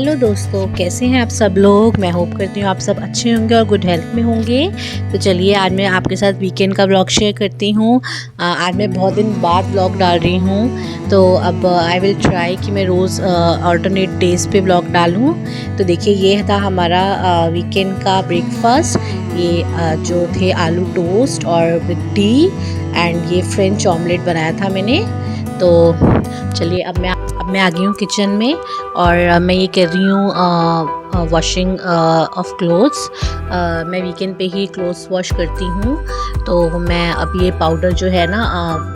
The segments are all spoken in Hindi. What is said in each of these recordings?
हेलो दोस्तों, कैसे हैं आप सब लोग। मैं होप करती हूँ आप सब अच्छे होंगे और गुड हेल्थ में होंगे। तो चलिए आज मैं आपके साथ वीकेंड का व्लॉग शेयर करती हूँ। आज मैं बहुत दिन बाद व्लॉग डाल रही हूँ, तो अब आई विल ट्राई कि मैं रोज़ अल्टरनेट डेज़ पे व्लॉग डालूँ। तो देखिए ये था हमारा वीकेंड का ब्रेकफास्ट। ये जो थे आलू टोस्ट और विद टी एंड ये फ्रेंच ऑमलेट बनाया था मैंने। तो चलिए अब मैं आ गई हूँ किचन में और मैं ये कर रही हूँ वॉशिंग ऑफ क्लोथ्स। मैं वीकेंड पे ही क्लोथ्स वॉश करती हूँ। तो मैं अब ये पाउडर जो है ना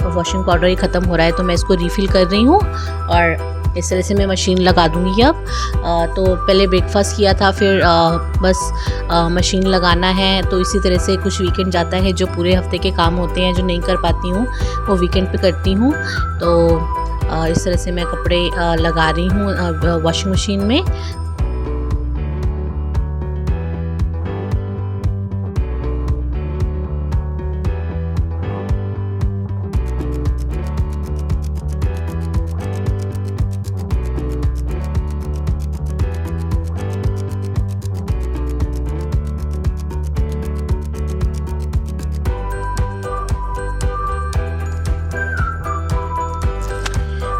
वॉशिंग पाउडर ये ख़त्म हो रहा है, तो मैं इसको रीफ़िल कर रही हूँ और इस तरह से मैं मशीन लगा दूँगी अब। तो पहले ब्रेकफास्ट किया था, फिर बस मशीन लगाना है। तो इसी तरह से कुछ वीकेंड जाता है, जो पूरे हफ्ते के काम होते हैं जो नहीं कर पाती हूँ वो वीकेंड पे करती हूँ। तो इस तरह से मैं कपड़े लगा रही हूँ वॉशिंग मशीन में।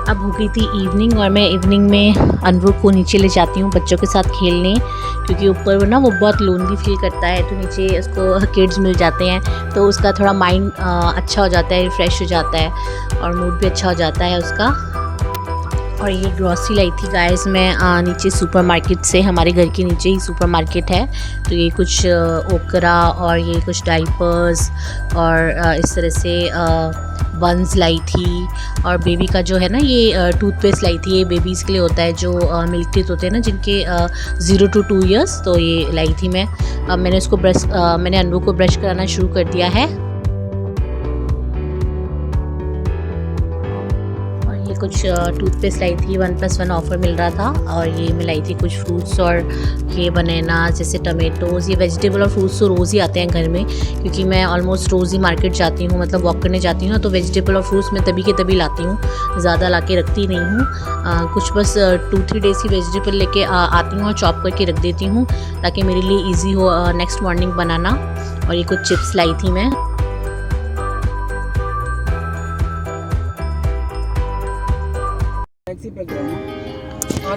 अब हो गई थी इवनिंग और मैं इवनिंग में अनवर को नीचे ले जाती हूँ बच्चों के साथ खेलने, क्योंकि ऊपर ना वो बहुत लोनली फील करता है। तो नीचे उसको किड्स मिल जाते हैं तो उसका थोड़ा माइंड अच्छा हो जाता है, रिफ़्रेश हो जाता है और मूड भी अच्छा हो जाता है उसका। और ये ग्रॉसरी लाई थी गाइस मैं नीचे सुपरमार्केट से, हमारे घर के नीचे ही सुपरमार्केट है। तो ये कुछ ओकरा और ये कुछ डाइपर्स और इस तरह से बंस लाई थी। और बेबी का जो है ना ये टूथपेस्ट लाई थी। ये बेबीज़ के लिए होता है जो मिल्क टीथ होते हैं ना जिनके 0 to 2 years। तो ये लाई थी मैं। अब मैंने उसको मैंने अनू को ब्रश कराना शुरू कर दिया है। कुछ टूथपेस्ट लाई थी, 1+1 ऑफ़र मिल रहा था। और ये मैं लाई थी कुछ फ्रूट्स और ये बनाना जैसे टमेटोज़। ये वेजिटेबल और फ्रूट्स तो रोज़ ही आते हैं घर में, क्योंकि मैं ऑलमोस्ट रोज़ ही मार्केट जाती हूँ, मतलब वॉक करने जाती हूँ। तो वेजिटेबल और फ्रूट्स मैं तभी के तभी लाती हूँ, ज़्यादा ला के रखती नहीं हूँ। कुछ बस 2-3 डेज़ की वेजिटेबल लेके आती हूँ और चॉप करके रख देती हूँ, ताकि मेरे लिए ईजी हो नेक्स्ट मॉर्निंग बनाना। और ये कुछ चिप्स लाई थी मैं।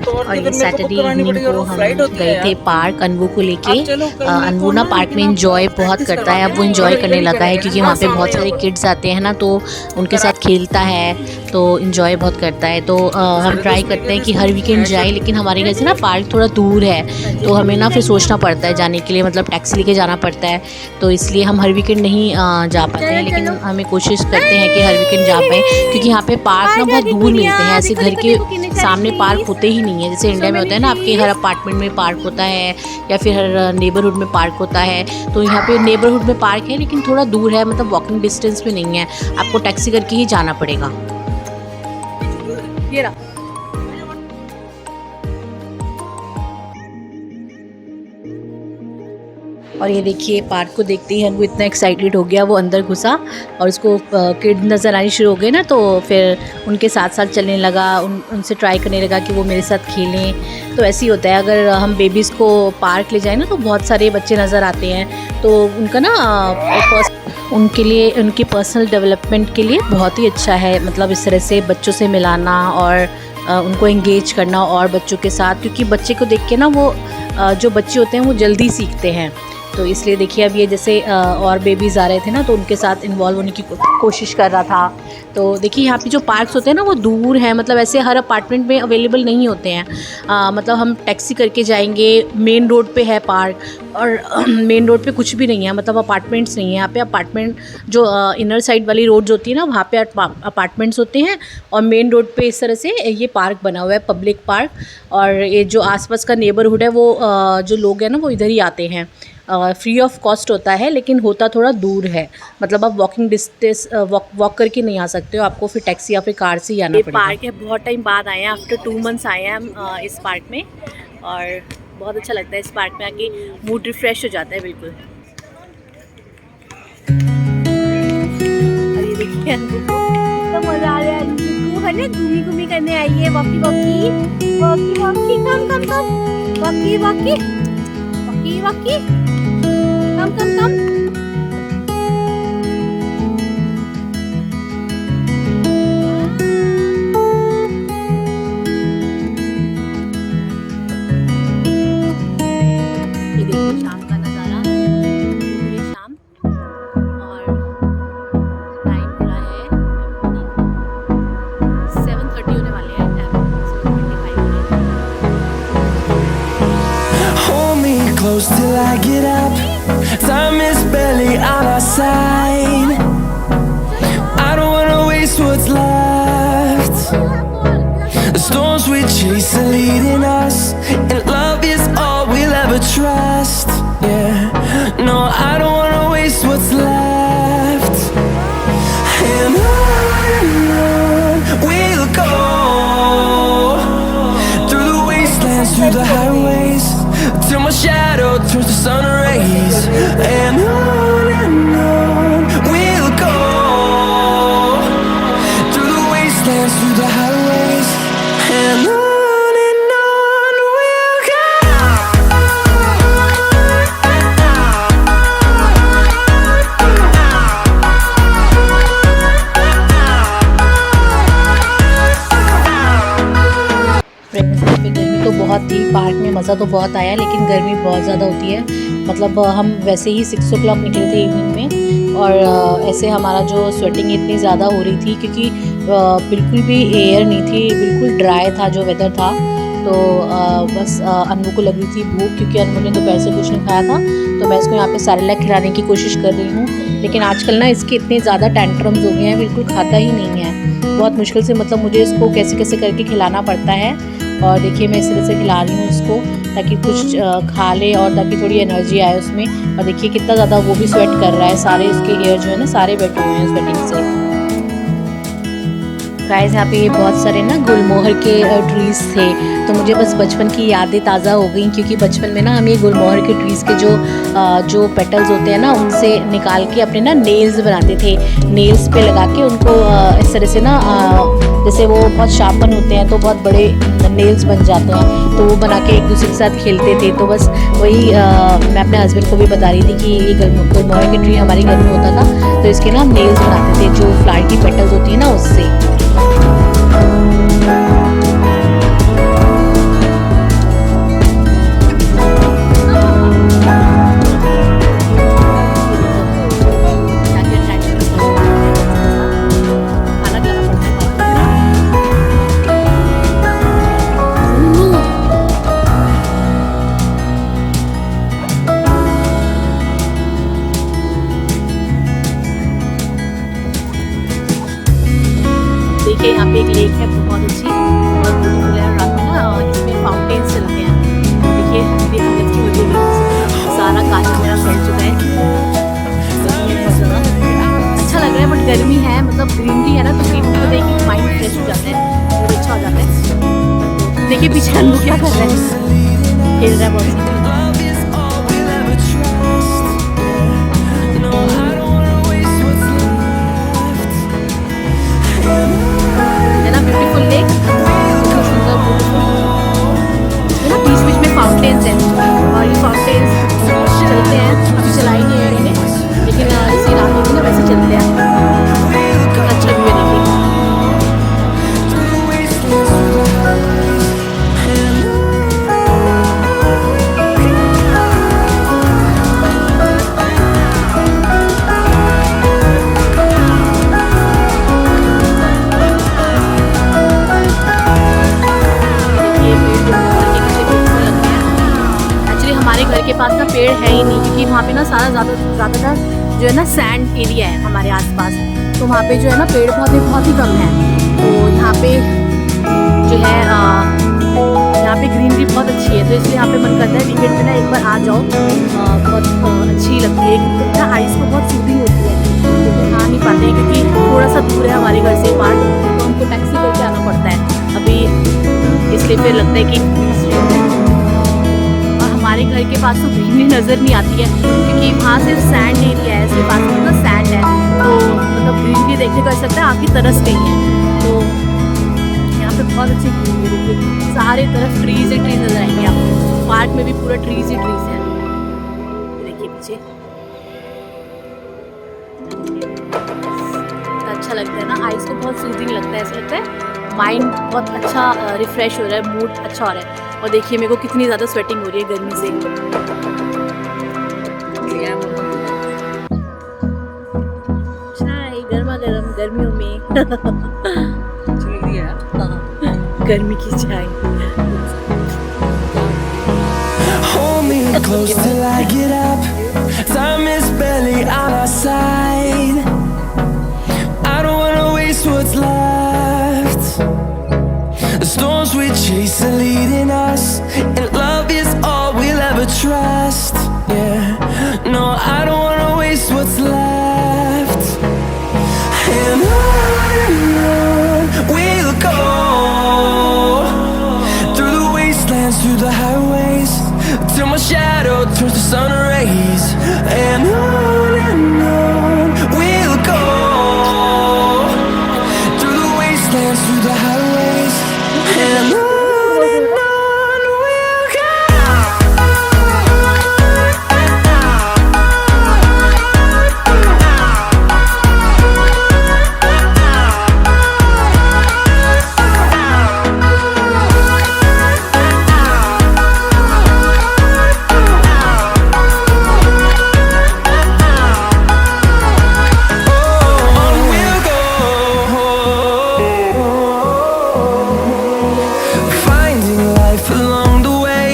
और ये सैटरडे इवनिंग को हम गए थे पार्क अनवू को लेके। अनवू ना पार्क में इंजॉय बहुत करता है, अब वो इंजॉय करने लगा है, क्योंकि वहाँ पे बहुत सारे किड्स आते हैं ना, तो उनके साथ खेलता है तो इंजॉय बहुत करता है। तो हम ट्राई करते हैं कि हर वीकेंड जाए, लेकिन हमारे घर से ना पार्क थोड़ा दूर है, तो हमें ना फिर सोचना पड़ता है जाने के लिए, मतलब टैक्सी लेके जाना पड़ता है। तो इसलिए हम हर वीकेंड नहीं जा पाते हैं, लेकिन हमें कोशिश करते हैं कि हर वीकेंड जा पाएँ, क्योंकि यहाँ पे पार्क ना बहुत दूर मिलते हैं। ऐसे घर के सामने पार्क होते ही नहीं है, जैसे इंडिया में होता है ना, आपके हर अपार्टमेंट में पार्क होता है या फिर हर नेबरहुड में पार्क होता है। तो यहाँ पे नेबरहुड में पार्क है, लेकिन थोड़ा दूर है, मतलब वॉकिंग डिस्टेंस में नहीं है, आपको टैक्सी करके ही जाना पड़ेगा। ये रहा। और ये देखिए पार्क को देखते ही वो इतना एक्साइटेड हो गया, वो अंदर घुसा और उसको किड नज़र आनी शुरू हो गए ना, तो फिर उनके साथ साथ चलने लगा, उनसे ट्राई करने लगा कि वो मेरे साथ खेलें। तो ऐसे ही होता है, अगर हम बेबीज़ को पार्क ले जाएं ना, तो बहुत सारे बच्चे नज़र आते हैं, तो उनका ना उनके लिए, उनकी पर्सनल डेवलपमेंट के लिए बहुत ही अच्छा है, मतलब इस तरह से बच्चों से मिलाना और उनको एंगेज करना और बच्चों के साथ, क्योंकि बच्चे को देख के ना वो जो बच्चे होते हैं वो जल्दी सीखते हैं। तो इसलिए देखिए अब ये जैसे और बेबीज़ आ रहे थे ना, तो उनके साथ इन्वॉल्व होने की कोशिश कर रहा था। तो देखिए यहाँ पे जो पार्क्स होते हैं ना वो दूर हैं, मतलब ऐसे हर अपार्टमेंट में अवेलेबल नहीं होते हैं। मतलब हम टैक्सी करके जाएंगे, मेन रोड पे है पार्क, और मेन रोड पे कुछ भी नहीं है, मतलब अपार्टमेंट्स नहीं है यहाँ पे। अपार्टमेंट जो इनर साइड वाली रोड होती है ना, वहाँ पे अपार्टमेंट्स होते हैं, और मेन रोड पे इस तरह से ये पार्क बना हुआ है, पब्लिक पार्क। और ये जो आसपास का नेबरहुड है वो जो लोग हैं ना वो इधर ही आते हैं। फ्री ऑफ कॉस्ट होता है, लेकिन होता थोड़ा दूर है, मतलब आप वॉकिंग डिस्टेंस वॉक करके नहीं आ सकते हो, आपको फिर टैक्सी या फिर कार से ही आना पड़ेगा। पार्क है, बहुत टाइम बाद आए हैं, आफ्टर 2 months आए हैं हम इस पार्क में, और बहुत अच्छा लगता है इस पार्क में आके, मूड रिफ्रेश हो जाता है बिल्कुल। और ये देखिए कितना मज़ा आ रहा है, मैंने घूमी घूमी करने आई है। वॉकी वॉकी वॉकी वॉकी कम कम कम वॉकी वॉकी वॉकी वॉकी कम कम कम। ये देखिए शाम का नज़ारा, ये शाम और टाइम हो रहा है 7:30 होने वाले हैं। 7:25 Hold me close till I get up. Time is barely on our side. I don't wanna waste what's left. The storms we chase are leading us, and love is all we'll ever trust. Yeah, no, I don't wanna waste what's left. And on we'll go, through the wastelands, through the highways, till my shadow turns to sun rays. And on we'll go, through the wastelands, through the highways. And on we'll go. Friends, यहाँ पे गर्मी तो बहुत थी, पार्क में मज़ा तो बहुत आया, लेकिन गर्मी बहुत ज़्यादा होती है। मतलब हम वैसे ही 6 o'clock निकले थे इवनिंग में, और ऐसे हमारा जो स्वेटिंग इतनी ज़्यादा हो रही थी क्योंकि बिल्कुल भी एयर नहीं थी, बिल्कुल ड्राई था जो वेदर था। तो बस अनु को लग रही थी भूख, क्योंकि अनु ने दोपहर से कुछ नहीं खाया था, तो मैं इसको यहाँ पे सेरेलैक खिलाने की कोशिश कर रही हूँ। लेकिन आजकल ना इसके इतने ज़्यादा टैंट्रम्स हो गए हैं, बिल्कुल खाता ही नहीं है। बहुत मुश्किल से मतलब मुझे इसको कैसे कैसे करके खिलाना पड़ता है। और देखिए मैं इस तरह से खिला रही हूँ इसको ताकि कुछ खा ले और ताकि थोड़ी एनर्जी आए उसमें। और देखिए कितना ज़्यादा वो भी स्वेट कर रहा है, सारे उसके हेयर जो है ना सारे बैठे हुए हैं स्वेटिंग से। गाइस, यहाँ पे ये बहुत सारे ना गुलमोहर के ट्रीज़ थे, तो मुझे बस बचपन की यादें ताज़ा हो गई, क्योंकि बचपन में ना हम ये गुलमोहर के ट्रीज़ के जो पेटल्स होते हैं ना उनसे निकाल के अपने ना नेल्स बनाते थे। नेल्स पे लगा के उनको इस तरह से ना जैसे वो बहुत शार्पन होते हैं तो बहुत बड़े नेल्स बन जाते हैं, तो वो बना के एक दूसरे के साथ खेलते थे। तो बस वही मैं अपने हस्बैंड को भी बता रही थी कि ये गुलमोहर के ट्री हमारे घर में होता था, तो इसके ना नेल्स बनाते थे जो फ्लावर की पेटल्स होती है ना उससे। देखिए यहाँ पे एक लेक है बहुत अच्छी और ब्यूटीफुल है, और रात में ना इसमें फाउंटेन्स चलते हैं। देखिए मेरी हालत की वजह से सारा कांच मेरा फैल चुका है, बहुत ज़्यादा अच्छा लग रहा है। बट गर्मी है, मतलब ग्रीनरी है ना, तो ग्रीनरी को देख के माइंड फ्रेश हो जाता है, बहुत अच्छा हो जाता है। देखिए पीछे अनु क्या कर रहा है, खेल रहा है बहुत। ब्यूटीफुल लेक, सुंदर सुंदर बीच बीच में फाउंटेन्स हैं, और ये फाउंटेन्स चलते हैं। अभी चलाई नहीं है मैंने, लेकिन इसी रात होगी ना वैसे चलते हैं, अच्छा व्यू है। घर के पास ना पेड़ है ही नहीं, क्योंकि वहाँ पे ना सारा ज़्यादातर जो है ना सैंड एरिया है हमारे आसपास, तो वहाँ पे जो है ना पेड़ पौधे बहुत ही कम हैं। तो यहाँ पे जो है यहाँ पे ग्रीनरी बहुत अच्छी है, तो इसलिए यहाँ पे मन करता है वीकेंड पे ना एक बार आ जाओ, बहुत अच्छी लगती है, क्योंकि आइस को बहुत सूदिंग होती है, लेकिन आ नहीं पाते हैं क्योंकि थोड़ा सा दूर है हमारे घर से पार्क, तो हमको टैक्सी करके आना पड़ता है अभी, इसलिए फिर लगता है कि हमारे घर के पास तो ग्रीनरी नज़र नहीं आती है, क्योंकि वहाँ सिर्फ सैंड एरिया है, सिर्फ पास में ना सैंड है, तो मतलब ग्रीनरी देखने को ऐसा लगता है आँखें तरस गई हैं। तो पे बहुत अच्छी व्यू है। देखिए सारे तरफ ट्रीज ही ट्रीज नजर आएंगे आपको, पार्क में भी पूरा ट्रीज ही ट्रीज है। देखिए पीछे अच्छा लगता है ना, आइज को बहुत सूदिंग लगता है, ऐसा लगता है माइंड बहुत अच्छा रिफ्रेश हो रहा है, मूड अच्छा हो रहा है। और देखिए मेरे को कितनी ज़्यादा स्वेटिंग हो रही है गर्मी से। चाय गर्मा गर्म गर्मियों में गर्मी की चाय। Hold me close till I get up. Time is barely on our side. I don't wanna waste what's left. The storms we chase are leading us, and love is all we'll ever trust. Yeah, no, I don't wanna waste what's left. And on we'll go, through the wastelands, through the highways, till my shadow turns to sun rays. And on we'll go, through the wastelands, through the highways, and on we'll go. Finding life along the way,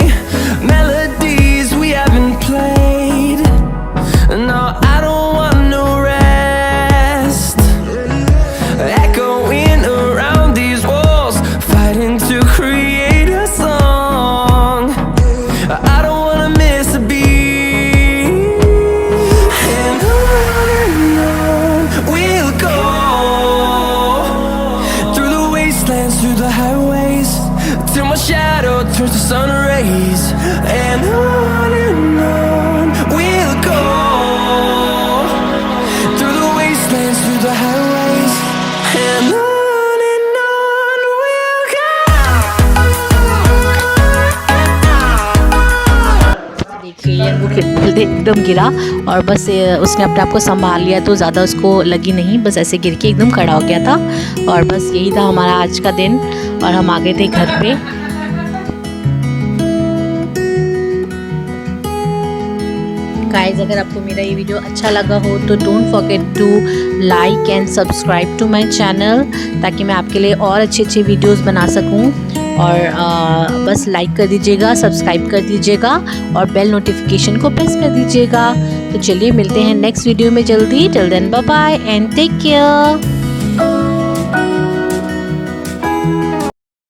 melodies we haven't played. No, I don't want no rest. Echoing around these walls, fighting to create a song. I don't wanna miss a beat. And on we'll go, through the wastelands, through the highways, till my shadow turns to sun rays. And on we'll go, through the wastelands, through the highways, and on we'll go. देखिए यार वो एकदम गिरा और बस उसने अपने आप को संभाल लिया, तो ज़्यादा उसको लगी नहीं, बस ऐसे गिर के एकदम खड़ा हो गया था। और बस यही था हमारा आज का दिन और हम आ गए थे घर पे। गाइस अगर आपको मेरा ये वीडियो अच्छा लगा हो तो don't forget to like and subscribe to my channel, ताकि मैं आपके लिए और अच्छे अच्छे वीडियोस बना सकूं। और बस लाइक कर दीजिएगा, सब्सक्राइब कर दीजिएगा और बेल नोटिफिकेशन को प्रेस कर दीजिएगा। तो चलिए मिलते हैं नेक्स्ट वीडियो में जल्दी। Till then bye bye and take care.